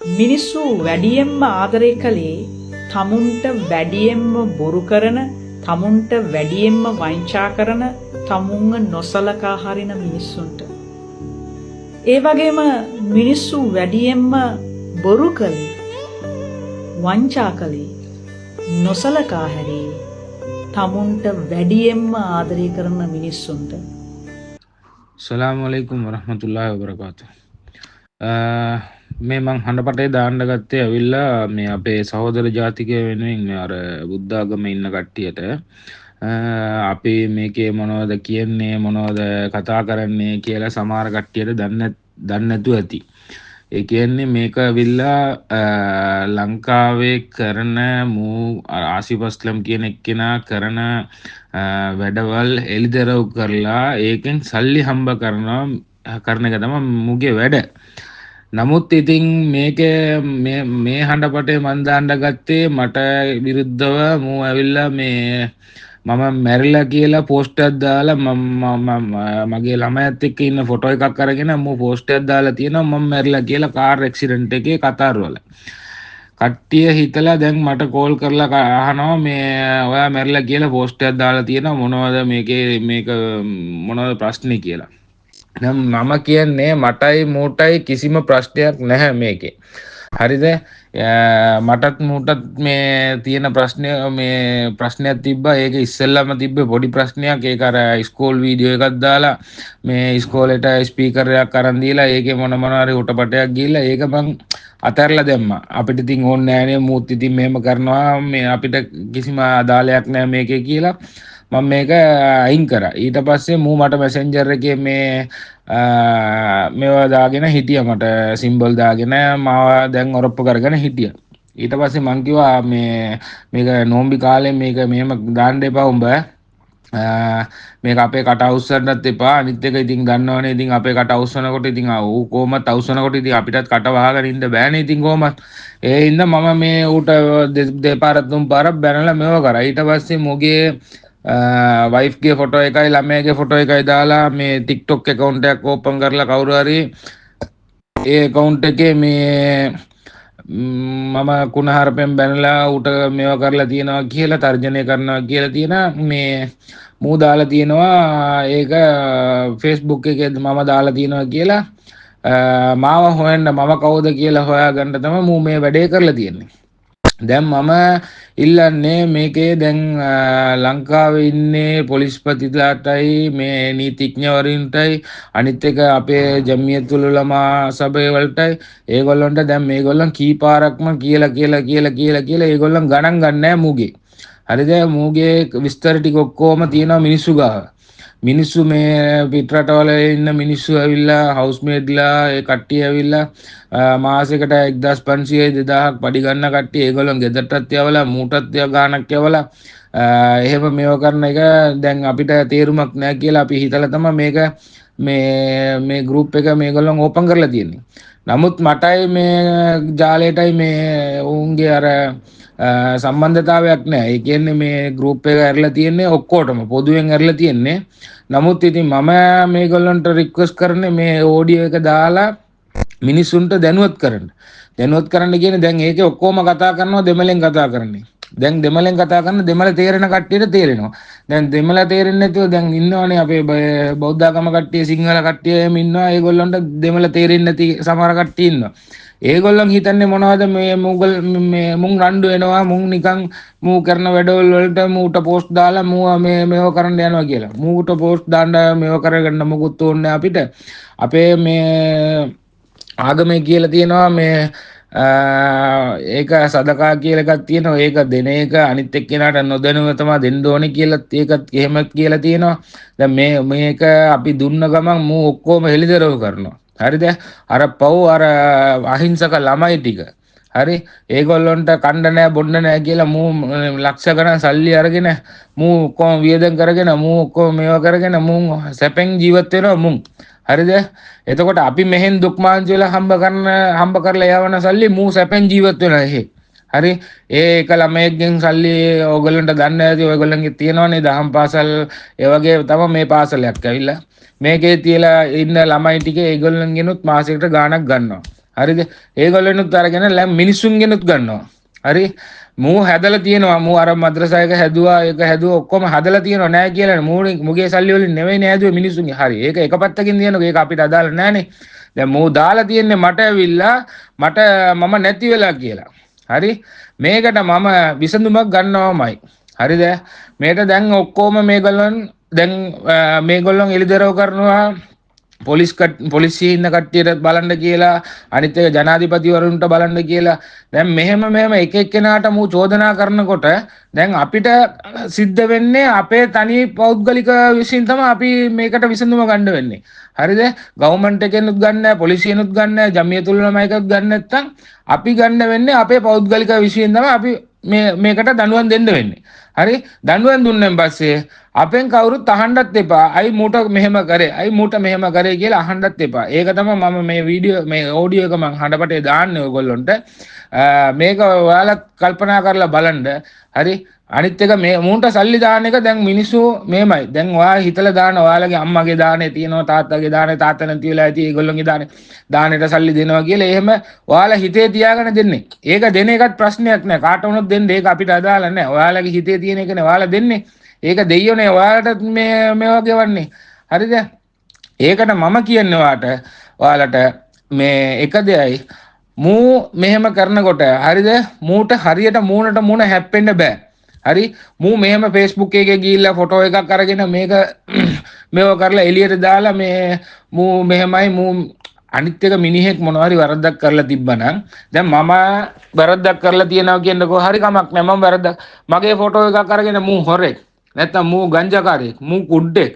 මිනිස්සු වැඩියෙන්ම ආදරය කළේ තමුන්ට වැඩියෙන්ම බොරු කරන, තමුන්ට වැඩියෙන්ම වංචා කරන, තමුන්ව නොසලකා හරින මිනිස්සුන්ට. ඒ වගේම මිනිස්සු වැඩියෙන්ම බොරු කළේ, වංචා කළේ, නොසලකා හැරේ තමුන්ට වැඩියෙන්ම ආදරය කරන මිනිස්සුන්ට. අස්සලාමු අලයිකුම් වරහ්මතුල්ලාහි වබරකාතුහ්. මේ මං හඬපටේ දාන්න ගත්තේ ඇවිල්ලා මේ අපේ සහෝදර ජාතිකයෝ වෙනුවෙන් මේ අර බුද්ධ ආගමේ ඉන්න කට්ටියට අපි මේකේ මොනවද කියන්නේ, මොනවද කතා කරන්නේ කියලා සමහර කට්ටියට දන්නේ නැතුව ඇති. ඒ කියන්නේ මේක ඇවිල්ලා ලංකාවේ කරන ආසිෆ් අස්ලම් කියන එක්කෙනා කරන වැඩවල් එලිදරව් කරලා ඒකෙන් සල්ලි හම්බ කරන එක තමයි මුගේ වැඩ. නමුත් ඉතින් මේක මේ හඬපටේ මන් දාන්න ගත්තේ මට විරුද්ධව මූ ඇවිල්ලා මේ මම මැරිලා කියලා පෝස්ට් එකක් දාලා මගේ ළමයාත් එක්ක ඉන්න ෆොටෝ එකක් අරගෙන මූ පෝස්ට් එකක් දාලා තියෙනවා මම මැරිලා කියලා කාර් ඇක්සිඩන්ට් එකේ කතාරවල. කට්ටිය හිතලා දැන් මට කෝල් කරලා අහනවා මේ ඔයා මැරිලා කියලා පෝස්ට් එකක් දාලා තියෙනවා මොනවද මේක මොනවද ප්‍රශ්නේ කියලා. දැන් මම කියන්නේ මටයි මූටයි කිසිම ප්‍රශ්නයක් නැහැ මේකේ. හරිද? මටත් මූටත් මේ තියෙන ප්‍රශ්නයක් තිබ්බා. ඒක ඉස්සෙල්ලාම තිබ්බේ පොඩි ප්‍රශ්නයක්. ඒක අර ස්කෝල් වීඩියෝ එකක් දාලා මේ ස්කෝලේට ස්පීකර් එකක් අරන් දීලා ඒකේ මොන හරි උටපටයක් ගිහිල්ලා ඒක මං අතහැරලා දැම්මා. අපිට ඉතින් ඕනේ නෑනේ මූත් ඉතින් මෙහෙම කරනවා මේ අපිට කිසිම අදාළයක් නෑ මේකේ කියලා මම මේක අයින් කරා. ඊට පස්සේ මූ මට මෙසෙන්ජර් එකේ මේවා දාගෙන හිටියා. මට සිම්බල් දාගෙන මාව දැන් ඔරොප්පු කරගෙන හිටියා. ඊට පස්සේ මං කිව්වා මේක නෝම්බි කාලේ මේක මෙහෙම දාන්න එපා උඹ. මේක අපේ කට අවුස්සන්නත් එපා. අනිත් එක ඉතින් දන්නවනේ ඉතින් අපේ කට අවුස්සනකොට ඉතින් ඌ කොහමත් අවුස්සනකොට ඉතින් අපිටත් කට වහගෙන ඉන්න බෑනේ ඉතින් කොහමත්. ඒ හින්දා මම මේ ඌට දෙපාරක් තුන් පාරක් බැනලා මේව කරා. ඊට පස්සේ මොගේ වයිෆ්ගේ ෆොටෝ එකයි ළමයාගේ ෆොටෝ එකයි දාලා මේ TikTok account එකක් ඕපන් කරලා කවුරු හරි ඒ account එකේ මේ මම කුණහරුපෙන් බැනලා ඌට මේව කරලා තියෙනවා කියලා තර්ජනය කරනවා කියලා තියෙන මේ මූ දාලා තියෙනවා. ඒක Facebook එකේ මම දාලා තියෙනවා කියලා මාව හොයන්න මම කවුද කියලා හොයාගන්න තමයි මූ මේ වැඩේ කරලා තියෙන්නේ. දැන් මම ඉල්ලන්නේ මේකේ දැන් ලංකාවේ ඉන්නේ පොලිස්පතිලාටයි මේ නීතිඥවරුන්ටයි අනිත් එක අපේ ජම්මියතුල් උලමා සභාව වලටයි ඒගොල්ලන්ට දැන් මේගොල්ලන් කීපාරක්ම කියලා ඒගොල්ලන් ගණන් ගන්නෑ මූගේ. හරිද? මූගේ විස්තර ටික ඔක්කොම තියෙනවා මිනිස්සු ගාව. මිනිස්සු මේ පිටරටවල ඉන්න මිනිස්සු ඇවිල්ලා හවුස්මේඩ්ලා ඒ කට්ටිය ඇවිල්ලා මාසෙකට 1500 2000ක් පඩි ගන්න කට්ටිය ඒගොල්ලන් ගෙදරටත් යවලා මූටත් ගානක් යවලා එහෙම මේව කරන එක දැන් අපිට තේරුමක් නැහැ කියලා අපි හිතලා තමයි මේක මේ ගෲප් එක මේගොල්ලන් ඕපන් කරලා තියෙන්නේ. නමුත් මටයි මේ ජාලයටයි මේ උන්ගේ අර සම්බන්ධතාවයක් නැහැ. ඒ කියන්නේ මේ ගෲප් එක ඇරලා තියෙන්නේ ඔක්කොටම පොදුවෙන් ඇරලා තියෙන්නේ. නමුත් ඉතින් මම මේගොල්ලන්ට රික්වෙස්ට් කරන්නේ මේ ඔඩියෝ එක දාලා මිනිස්සුන්ට දැනුවත් කරන්න කියන්නේ දැන් ඒකේ ඔක්කොම කතා කරනවා දෙමළෙන් කතා කරන්නේ. දැන් දෙමළෙන් කතා කරන දෙමළ තේරෙන කට්ටියට තේරෙනවා. දැන් දෙමළ තේරෙන්නේ නැතුව දැන් ඉන්නවනේ අපේ බෞද්ධ ආගම කට්ටිය සිංහල කට්ටිය එහෙම ඉන්නවා. ඒගොල්ලන්ට දෙමළ තේරෙන්නේ නැති සමහර කට්ටිය ඉන්නවා. ඒගොල්ලන් හිතන්නේ මොනවද මේ මුන් රණ්ඩු වෙනවා මුන් නිකන් මූ කරන වැඩවල වලට මූට පෝස්ට් දාලා මූ මේව කරන්න යනවා කියලා. මූට පෝස්ට් දාන්න මේව කරගන්න මොකුත් ඕනේ අපිට. අපේ මේ ආගමේ කියලා තියෙනවා මේ ඒක සදකා කියලා එකක් තියෙනවා. ඒක දෙන එක අනිත් එක්කෙනාට නොදැනුව තමයි දෙන්න ඕනේ කියලා ඒකත් එහෙමත් කියලා තියෙනවා. දැන් මේක අපි දුන්න ගමන් මූ ඔක්කොම හෙලිදරව් කරනවා. හරිද? අර පව් අර අහිංසක ළමයි ටික හරි ඒගොල්ලොන්ට කණ්ඩ නෑ බොණ්ඩ නෑ කියලා මූ ලක්ෂ ගණන් සල්ලි අරගෙන මූ ඔක්කොම වියදම් කරගෙන මූ ඔක්කොම මේවා කරගෙන මූ සැපෙන් ජීවත් වෙනවා මුන්. හරිද? එතකොට අපි මෙහෙන් දුක් මාංශ වල හම්බ කරලා යවන සල්ලි මූ සැපෙන් ජීවත් වෙනවා එහෙ. හරි? ඒක ළමයෙක්ගෙන් සල්ලි ඕගොල්ලන්ට දන්නේ නැති ඔයගොල්ලන්ගේ තියෙනවනේ දහම් පාසල් ඒ වගේ තමයි මේ පාසලයක් ඇවිල්ලා මේකේ තියලා ඉන්න ළමයි ටික ඒගොල්ලන්ගෙනුත් මාසෙකට ගාණක් ගන්නවා. හරිද? ඒගොල්ලොනුත් අරගෙන මිනිස්සුන්ගෙනුත් ගන්නවා. හරි? මූ හැදලා තියෙනවා. මූ අර මද්‍රසායක හැදුවා, ඒක හැදුවා ඔක්කොම හදලා තියෙනවා නෑ කියලා. මුගේ සල්ලි වලින් නෙවෙයි හැදුවේ මිනිස්සුන්ගේ. හරි. ඒක එක පැත්තකින් දිනනවා. ඒක අපිට අදාළ නෑනේ. දැන් මූ දාලා තියෙන්නේ මට ඇවිල්ලා මම නැති වෙලා කියලා. හරි? මේකට මම විසඳුමක් ගන්නවමයි. හරිද? මේකට දැන් ඔක්කොම මේගොල්ලන් එළිදරව් කරනවා පොලිසියේ ඉන්න කට්ටියට බලන්න කියලා අනිත් එක ජනාධිපතිවරුන්ට බලන්න කියලා. දැන් මෙහෙම එක එක්කෙනාට මූ චෝදනා කරනකොට දැන් අපිට සිද්ධ වෙන්නේ අපේ තනි පෞද්ගලික විශ්ින් තමයි අපි මේකට විසඳුම ගන්න වෙන්නේ. හරිද? ගවර්න්මන්ට් එකෙනුත් ගන්න නැහැ, පොලිසියෙනුත් ගන්න නැහැ, ජමියතුල් උලමායකත් ගන්න නැත්නම් අපි ගන්න වෙන්නේ අපේ පෞද්ගලික විශ්ින් තමයි අපි මේකට දඬුවම් දෙන්න වෙන්නේ. හරි? දඬුවම් දුන්නෙන් පස්සේ අපෙන් කවුරුත් අහන්නත් එපා. අයි මූට මෙහෙම කරේ. අයි මූට මෙහෙම කරේ කියලා අහන්නත් එපා. ඒක තමයි මම මේ වීඩියෝ මේ ඔඩියෝ එක මම හඬපටේ දාන්නේ ඔයගොල්ලොන්ට. මේක ඔයාලා කල්පනා කරලා බලන්න. හරි? අනිත් එක මේ මූන්ට සල්ලි දාන එක දැන් මිනිස්සු මේමයි. දැන් ඔයා හිතලා දාන ඔයාලගේ අම්මගේ දානේ තියෙනවා, තාත්තගේ දානේ, තාත්තා නැති වෙලා ඇති ඒගොල්ලොන්ගේ දානෙට සල්ලි දෙනවා කියලා එහෙම ඔයාලා හිතේ තියාගෙන දෙන්නේ. ඒක දෙන එකත් ප්‍රශ්නයක් නෑ. කාට වුණත් දෙන්න ඒක අපිට අදාළ නෑ. ඔයාලගේ හිතේ තියෙන එකනේ ඔයාලා දෙන්නේ. ඒක දෙයියෝනේ ඔයාලට මේවා ගෙවන්නේ. හරිද? ඒකට මම කියන්නේ ඔයාලට මේ එක දෙයයි මූ මෙහෙම කරනකොට හරිද? මූට හරියට මූණට මූණ හැප්පෙන්න බෑ. හරි? මූ මෙහෙම Facebook එකේ ගිහිල්ලා ෆොටෝ එකක් අරගෙන මේක මේව කරලා එළියට දාලා මූ මෙහෙමයි මූ අනිත් එක මිනිහෙක් මොනවා හරි වරද්දක් කරලා තිබ්බනම් දැන් මම වරද්දක් කරලා තියනවා කියනකො හරි කමක් නෑ. මම වරද්දක් මගේ ෆොටෝ එකක් අරගෙන මූ හොරෙක් නැත්තම් මූ ගංජාකාරයෙක් මූ කුඩ්ඩෙක්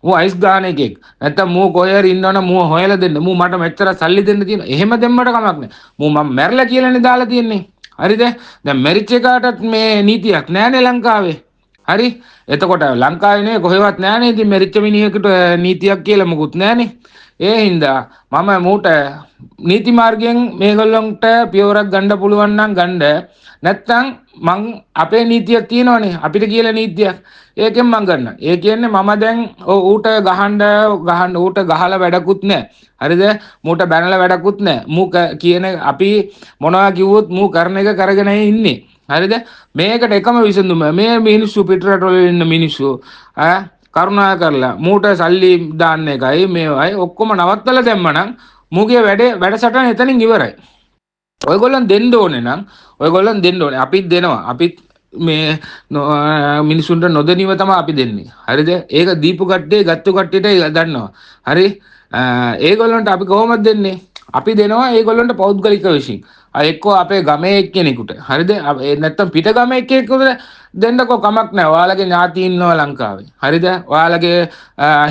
මූ අයිස් ගාන එකෙක් නැත්තම් මූ කොහේ හරි ඉන්නවනම් මූ හොයලා දෙන්න මූ මට මෙච්චර සල්ලි දෙන්න තියෙනවා එහෙම දෙන්නට කමක් නෑ. මූ මම මැරලා කියලානේ දාලා තියෙන්නේ. හරිද? දැන් මැරිච් එකටත් මේ නීතියක් නෑනේ ලංකාවේ. හරි? එතකොට ලංකාවේ නේ කොහෙවත් නෑනේ ඉතින් මැරිච්ච මිනිහෙකුට නීතියක් කියලා මොකුත් නෑනේ. ඒ හින්දා මම මූට නීති මාර්ගයෙන් මේගොල්ලන්ට පියවරක් ගන්න පුළුවන් නම් ගන්න. නැත්තම් මං අපේ නීතියක් තියෙනවනේ අපිට කියලා නීතියක්. ඒකෙන් මං ගන්න. ඒ කියන්නේ මම දැන් ඌට ගහන්න ඌට ගහලා වැඩකුත් නැහැ. හරිද? මූට බැනලා වැඩකුත් නැහැ. මූ කියන අපි මොනවා කිව්වොත් මූ කරන එක කරගෙන ඉන්නේ. හරිද? මේකට එකම විසඳුම මේ මිනිස්සු පිටරටවල ඉන්න මිනිස්සු කරුණා කරලා මූට සල්ලි දාන්න එකයි මේවයි ඔක්කොම නවත්තලා දැම්මනම් මූගේ වැඩසටහන එතනින් ඉවරයි. ඔයගොල්ලන් දෙන්න ඕනේ නම් ඔයගොල්ලන් දෙන්න ඕනේ. අපිත් දෙනවා. අපිත් මේ මිනිසුන්ට නොදැනීම තමයි අපි දෙන්නේ. හරිද? ඒක දීපු කට්ටිය ගත්තු කට්ටියට දන්නවා. හරි? ඒගොල්ලන්ට අපි කොහොමද දෙන්නේ? අපි දෙනවා ඒගොල්ලන්ට පෞද්ගලික විශ්ින්. එක්කෝ අපේ ගමේ එක්කෙනෙකුට. හරිද? නැත්තම් පිට ගමේ එක්කෙනෙකුට දෙන්නකෝ කමක් නැහැ. ඔයාලගේ ඥාති ඉන්නවා ලංකාවේ. හරිද? ඔයාලගේ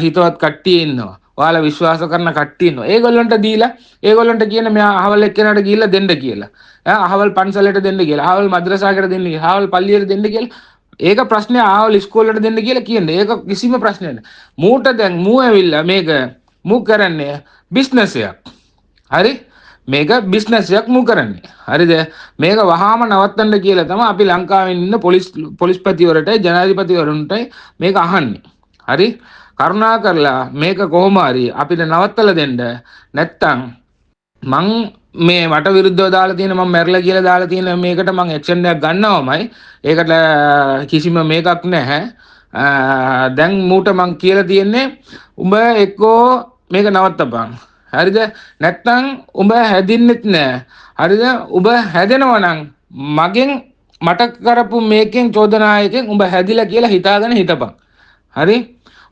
හිතවත් කට්ටිය ඉන්නවා. ඔයාලා විශ්වාස කරන කට්ටිය ඉන්නවා. ඒගොල්ලන්ට දීලා ඒගොල්ලන්ට කියන මෙයා අහවල් එක්කෙනාට ගිහිල්ලා දෙන්න කියලා. අහවල් පන්සලට දෙන්න කියලා. අහවල් මද්‍රසාවකට දෙන්න කියලා. අහවල් පල්ලියට දෙන්න කියලා. ඒක ප්‍රශ්නේ අහවල් ඉස්කෝලේට දෙන්න කියලා කියන්නේ. ඒක කිසිම ප්‍රශ්නයක් නෑ. මූට දැන් මූ ඇවිල්ලා මේක මූ කරන්නේ බිස්නස් එකක්. හරි? මේක බිස්නස් එකක් මූ කරන්නේ. හරිද? මේක වහාම නවත්තන්න කියලා තමයි අපි ලංකාවේ ඉන්න පොලිස්පතිවරටයි ජනාධිපතිවරුන්ටයි මේක අහන්නේ. හරි? කරුණා කරලා මේක කොහොම හරි අපිට නවත්තලා දෙන්න. නැත්තම් මං මේ මට විරුද්ධව දාලා තියෙන මම මැරලා කියලා දාලා තියෙන මේකට මං ඇක්ෂන් එකක් ගන්නවමයි. ඒකට කිසිම මේකක් නැහැ. දැන් මූට මං කියලා තියෙන්නේ උඹ එක්කෝ මේක නවත්තපන්. හරිද? නැත්තම් උඹ හැදින්නෙත් නෑ. හරිද? උඹ හැදෙනවා නම් මගෙන් මට කරපු මේකෙන් චෝදනායකෙන් උඹ හැදිලා කියලා හිතාගෙන හිටපන්. හරි?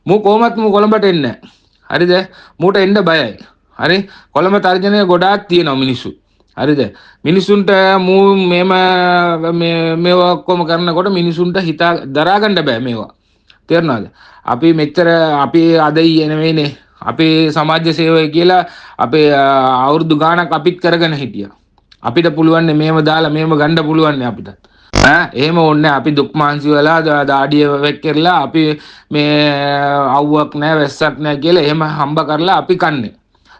මූ කොහොමත් මූ කොළඹට එන්නේ නැහැ. හරිද? මූට එන්න බයයි. හරි? කොළඹ තර්ජනය ගොඩාක් තියෙනවා මිනිස්සු. හරිද? මිනිසුන්ට මූ මේවා ඔක්කොම කරනකොට මිනිසුන්ට හිතා දරා ගන්න බෑ මේවා. තේරුණාද? අපි මෙච්චර අපි අද ඊයේ නෙවෙයිනේ. අපි සමාජ සේවය කියලා අපේ අවුරුදු ගාණක් අපිත් කරගෙන හිටියා. අපිට පුළුවන් මේව දාලා මේව ගන්න පුළුවන් අපිට. එහෙම ඕනේ අපි දුක් මාන්සි වෙලා දාඩිය වෙක්කරලා අපි මේ අවුවක් නැහැ වැස්සක් නැහැ කියලා එහෙම හම්බ කරලා අපි කන්නේ.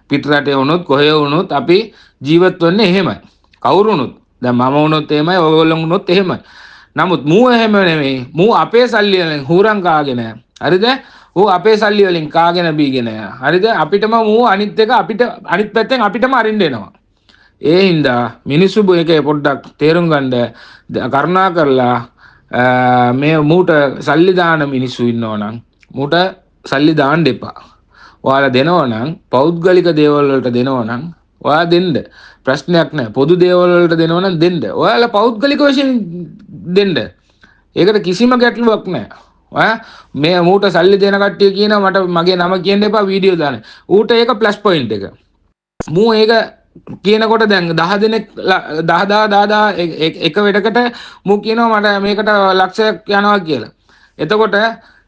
පිට රටේ වුණොත් කොහේ වුණොත් අපි ජීවත් වෙන්නේ එහෙමයි. කවුරු වුණොත් දැන් මම වුණොත් එහෙමයි ඔයගොල්ලෝ වුණොත් එහෙමයි. නමුත් මූ එහෙම නෙමෙයි. මූ අපේ සල්ලි වලින් හුරං කාගෙන හරිද? ඌ අපේ සල්ලි වලින් කාගෙන බීගෙන යනවා. හරිද? අපිටම ඌ අනිත් එක අපිට අනිත් පැත්තෙන් අපිටම අරින්න එනවා. ඒ හින්දා මිනිස්සු මේකේ පොඩ්ඩක් තේරුම් ගන්න කරුණා කරලා මේ මූට සල්ලි දාන මිනිස්සු ඉන්නවා නම් මූට සල්ලි දාන්න එපා. ඔයාලා දෙනවා නම් පෞද්ගලික දේවල් වලට දෙනවා නම් ඔයා දෙන්න. ප්‍රශ්නයක් නැහැ. පොදු දේවල් වලට දෙනවා නම් දෙන්න. ඔයාලා පෞද්ගලික වශයෙන් දෙන්න. ඒකට කිසිම ගැටලුවක් නැහැ. මේ මූට සල්ලි දෙන කට්ටිය කියනවා මට මගේ නම කියන්න එපා වීඩියෝ දාන්න. ඌට ඒක ප්ලස් පොයින්ට් එක. මූ ඒක කියනකොට දැන් 10 දෙනෙක් 10000 එක වෙඩකට මූ කියනවා මට මේකට ලක්ෂයක් යනවා කියලා. එතකොට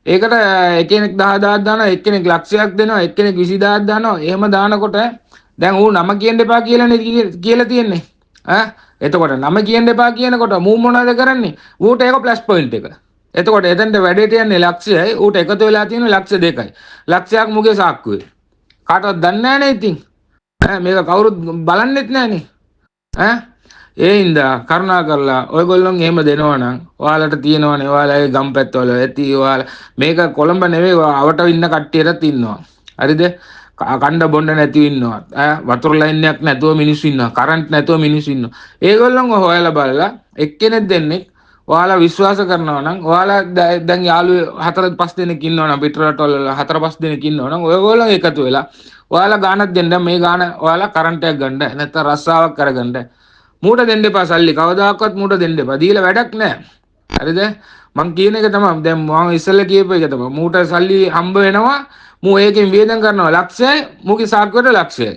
ඒකට එක්කෙනෙක් 10000ක් දානවා, එක්කෙනෙක් ලක්ෂයක් දෙනවා, එක්කෙනෙක් 20000ක් දානවා. එහෙම දානකොට දැන් ඌ නම කියන්න එපා කියලා තියෙන්නේ. එතකොට නම කියන්න එපා කියනකොට මූ මොනවද කරන්නේ? ඌට ඒක ප්ලස් පොයින්ට් එක. එතකොට එතෙන්ට වැඩේට යන්නේ ලක්ෂයයි, ඌට එකතු වෙලා තියෙන ලක්ෂ 2යි. ලක්ෂයක් මුගේ සාක්කුවේ. කාටවත් දන්නේ නැහැ නේ ඉතින්. මේක කවුරුත් බලන්නෙත් නැහනේ. ඒ හින්දා කරුණා කරලා ඔයගොල්ලොන් එහෙම දෙනවා නම් ඔයාලට තියෙනවනේ ඔයාලගේ ගම්පැත්තවල ඇති ඔයාලා මේක කොළඹ නෙවෙයි අවට ඉන්න කට්ටියටත් ඉන්නවා. හරිද? කණ්ඩ බොණ්ඩ නැතිව ඉන්නවා. වතුර ලයින් එකක් නැතුව මිනිස්සු ඉන්නවා. කරන්ට් නැතුව මිනිස්සු ඉන්නවා. ඒගොල්ලොන් හොයලා බලලා එක්කෙනෙක් දෙන්නෙක් ඔයාලා විශ්වාස කරනවා නම් ඔයාලා දැන් යාළුවෝ 4-5 දෙනෙක් ඉන්නවා නම් පිටර රටවල 4-5 දෙනෙක් ඉන්නවා නම් ඔයගොල්ලෝ එකතු වෙලා ඔයාලා ගානක් දෙන්න මේ ගාන ඔයාලා කරන්ට් එකක් ගන්න නැත්නම් රස්සාවක් කරගන්න. මූට දෙන්න එපා සල්ලි කවදාකවත් මූට දෙන්න එපා. දීලා වැඩක් නැහැ. හරිද? මං කියන එක තමයි දැන් මම ඉස්සෙල්ලා කියපු එක තමයි. මූට සල්ලි හම්බ වෙනවා. මූ ඒකෙන් වියදම් කරනවා ලක්ෂයයි. මූගේ සාක්කුවට ලක්ෂයයි.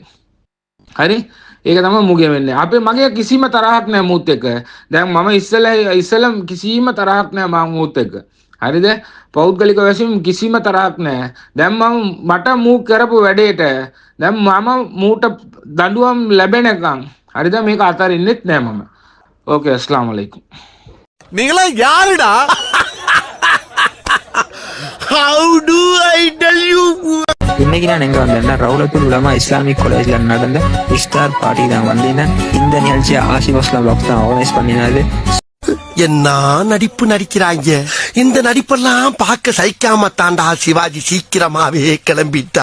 හරි? ඒක තමයි මුගේ වෙන්නේ. මගේ කිසිම තරහක් නැහැ මූත් එක්ක. දැන් මම ඉස්සෙල්ලා කිසිම තරහක් නැහැ මම මූත් එක්ක. හරිද? පෞද්ගලික වශයෙන් කිසිම තරහක් නැහැ. දැන් මට මූ කරපු වැඩේට දැන් මම මූට දඬුවම් ලැබෙනකම් හරිද මේක අතරින්නෙත් නැහැ මම. ඕකේ අස්ලාම් අලයිකුම්. நீங்களா யாருடா? How do I tell you? இன்னைக்கு நான் எங்க வந்தேன்னா ரவுலத்துல் உலமா இஸ்லாமிக் காலேஜ்ல நடந்த இஃப்தார் பார்ட்டி தான் வந்தேன். இந்த நிகழ்ச்சியை ஆசிஃப் அஸ்லாம் ப்ளாக் தான் ஆர்கனைஸ் பண்ணினாரு. என்ன நடிப்பு நடிக்கிறாங்க. இந்த நடிப்பெல்லாம் பார்க்க சகிக்காம தாண்டா சிவாஜி சீக்கிரமாவே கிளம்பிட்டா.